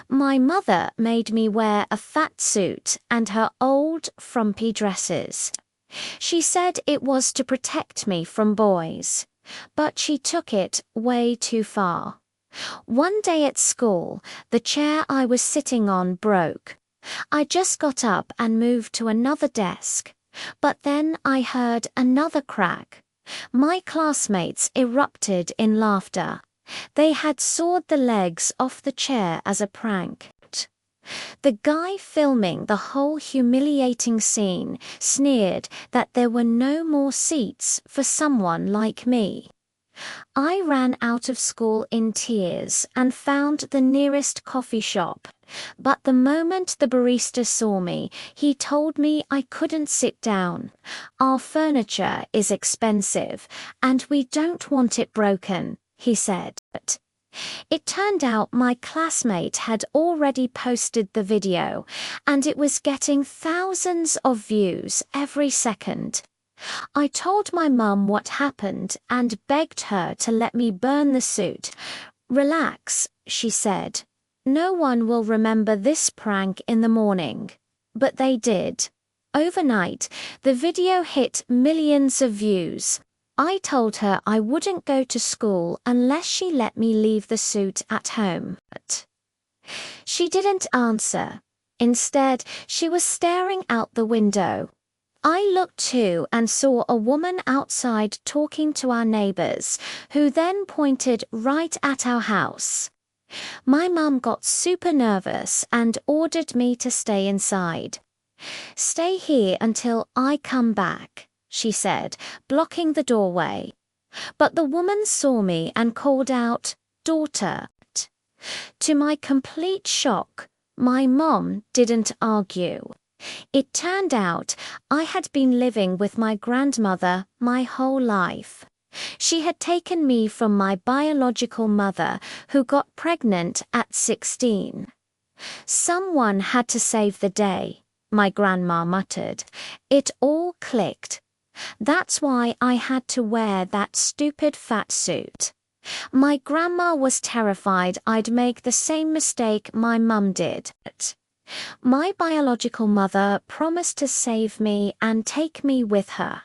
My mother made me wear a fat suit and her old, frumpy dresses. She said it was to protect me from boys, but she took it way too far. One day at school, the chair I was sitting on broke. I just got up and moved to another desk, but then I heard another crack. My classmates erupted in laughter. They had sawed the legs off the chair as a prank. The guy filming the whole humiliating scene sneered that there were no more seats for someone like me. I ran out of school in tears and found the nearest coffee shop, but the moment the barista saw me, he told me I couldn't sit down. Our furniture is expensive, and we don't want it broken, he said. It turned out my classmate had already posted the video, and it was getting thousands of views every second. I told my mum what happened and begged her to let me burn the suit. "Relax," she said. "No one will remember this prank in the morning." But they did. Overnight, the video hit millions of views. I told her I wouldn't go to school unless she let me leave the suit at home. She didn't answer. Instead, she was staring out the window. I looked too and saw a woman outside talking to our neighbors, who then pointed right at our house. My mum got super nervous and ordered me to stay inside. "Stay here until I come back," she said, blocking the doorway. But the woman saw me and called out, "Daughter." To my complete shock, my mom didn't argue. It turned out I had been living with my grandmother my whole life. She had taken me from my biological mother, who got pregnant at 16. "Someone had to save the day," my grandma muttered. It all clicked. That's why I had to wear that stupid fat suit. My grandma was terrified I'd make the same mistake my mum did. My biological mother promised to save me and take me with her.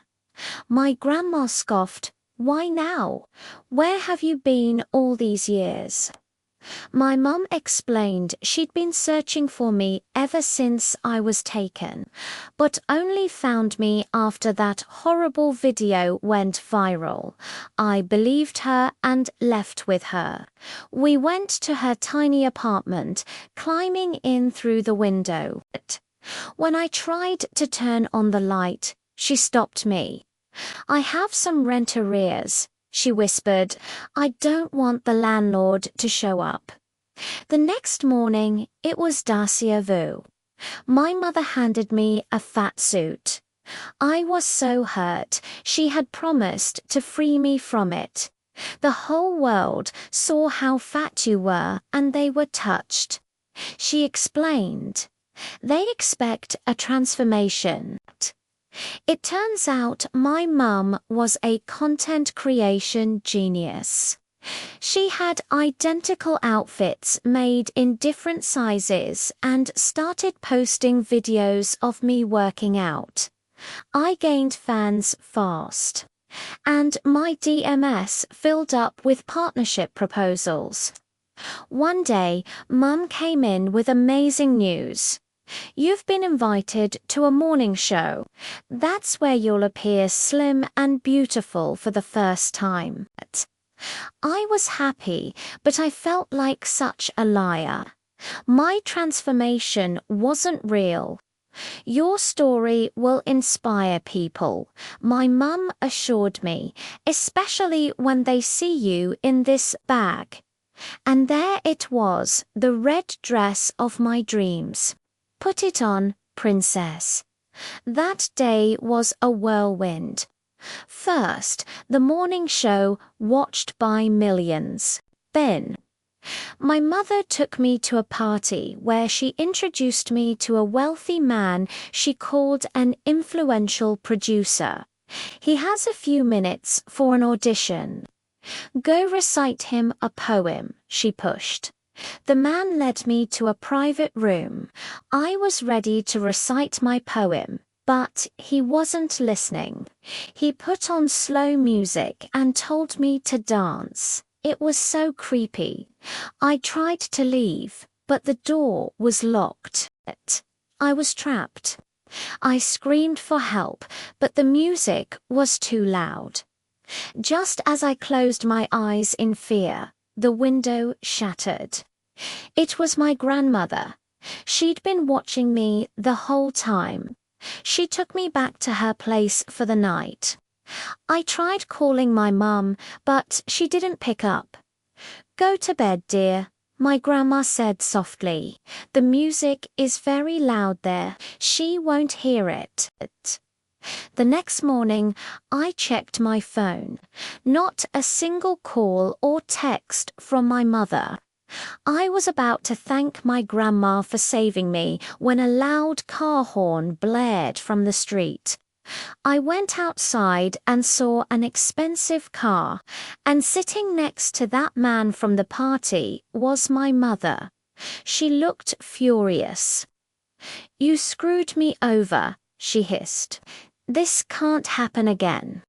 My grandma scoffed, "Why now? Where have you been all these years?" My mum explained she'd been searching for me ever since I was taken, but only found me after that horrible video went viral. I believed her and left with her. We went to her tiny apartment, climbing in through the window. When I tried to turn on the light, she stopped me. "I have some rent arrears," she whispered. "I don't want the landlord to show up." The next morning, it was déjà vu. My mother handed me a fat suit. I was so hurt. She had promised to free me from it. The whole world saw how fat you were and they were touched. She explained. They expect a transformation. It turns out my mum was a content creation genius. She had identical outfits made in different sizes and started posting videos of me working out. I gained fans fast, and my DMs filled up with partnership proposals. One day, Mum came in with amazing news. "You've been invited to a morning show. That's where you'll appear slim and beautiful for the first time." I was happy, but I felt like such a liar. My transformation wasn't real. "Your story will inspire people," my mum assured me, "especially when they see you in this bag." And there it was, the red dress of my dreams. "Put it on, princess." That day was a whirlwind. First, the morning show watched by millions. Then, my mother took me to a party where she introduced me to a wealthy man she called an influential producer. "He has a few minutes for an audition. Go recite him a poem," she pushed. The man led me to a private room. I was ready to recite my poem, but he wasn't listening. He put on slow music and told me to dance. It was so creepy. I tried to leave, but the door was locked. I was trapped. I screamed for help, but the music was too loud. Just as I closed my eyes in fear, the window shattered. It was my grandmother. She'd been watching me the whole time. She took me back to her place for the night. I tried calling my mum, but she didn't pick up. "Go to bed, dear," my grandma said softly. "The music is very loud there. She won't hear it." The next morning, I checked my phone. Not a single call or text from my mother. I was about to thank my grandma for saving me when a loud car horn blared from the street. I went outside and saw an expensive car, and sitting next to that man from the party was my mother. She looked furious. "You screwed me over," she hissed. "This can't happen again."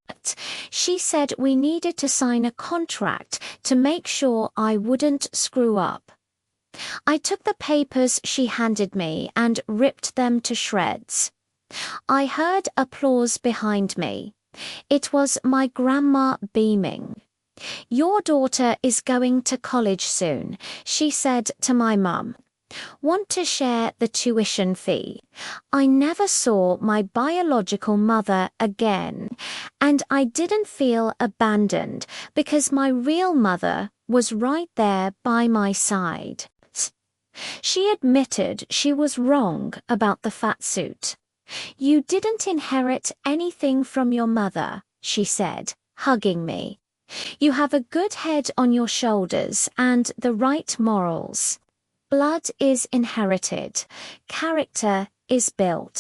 She said we needed to sign a contract to make sure I wouldn't screw up. I took the papers she handed me and ripped them to shreds. I heard applause behind me. It was my grandma beaming. "Your daughter is going to college soon," she said to my mum. "Want to share the tuition fee?" I never saw my biological mother again, and I didn't feel abandoned because my real mother was right there by my side. She admitted she was wrong about the fat suit. "You didn't inherit anything from your mother," she said, hugging me. "You have a good head on your shoulders and the right morals. Blood is inherited. Character is built."